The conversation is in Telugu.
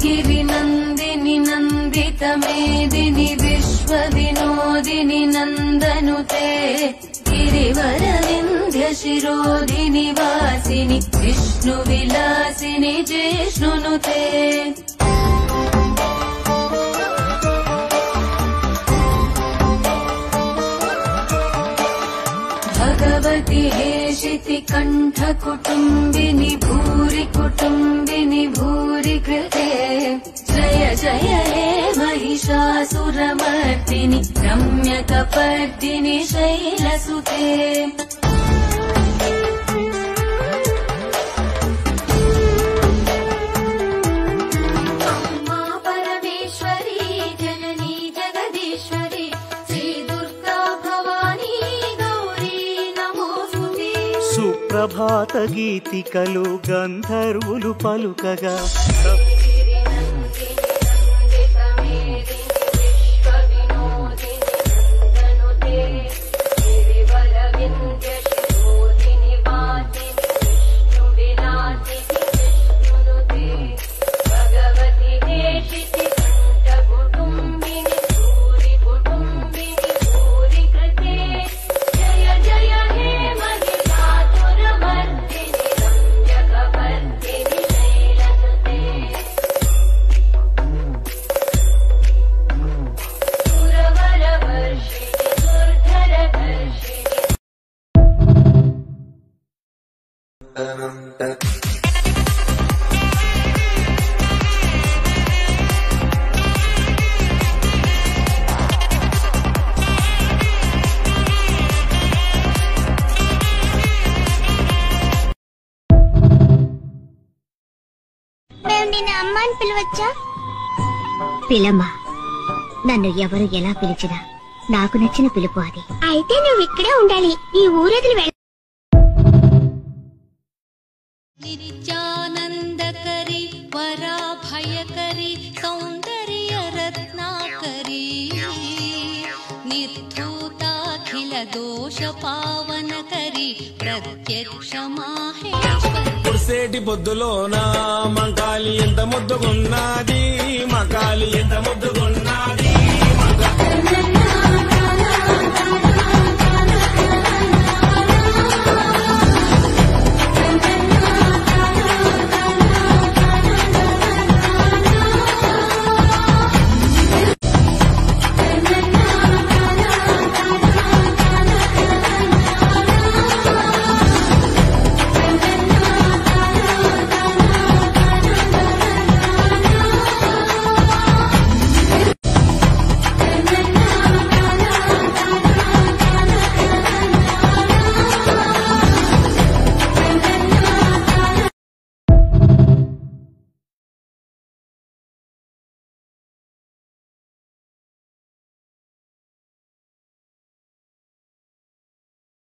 गिरिनन्दिनि नन्दितमेदिनि विश्वविनोदिनि नन्दनुते गिरिवरविन्ध्यशिरोधिनि वासिनि विष्णुविलासिनि जिष्णुनुते भगवति हेशिति कण्ठकुटुम्बिनि भूरि कुटुम्बिनि भूरि कृते जय जय हे महिषासुरमर्दिनि रम्यकपर्दिनि शैलसुते సుప్రభాత గీతికలు గంధర్వులు పలుకగా అమ్మాని పిలవచ్చా? పిలమ్మా. నన్ను ఎవరు ఎలా పిలిచినా నాకు నచ్చిన పిలుపు అది. అయితే నువ్వు ఇక్కడే ఉండాలి. ఈ ఊరొదిలి వెళ్ళ. నిత్యానందకరి పరాభయకరి సౌందర్య రత్నాకరి నిర్ధూతాఖిల దోష పావనకరి ప్రత్యక్ష మాహేశ్వరి పుర్సేటి పొద్దులోన మంకాలి ఎంత ముద్దుగున్నది మకాలి ఎంత ముద్దుగున్నది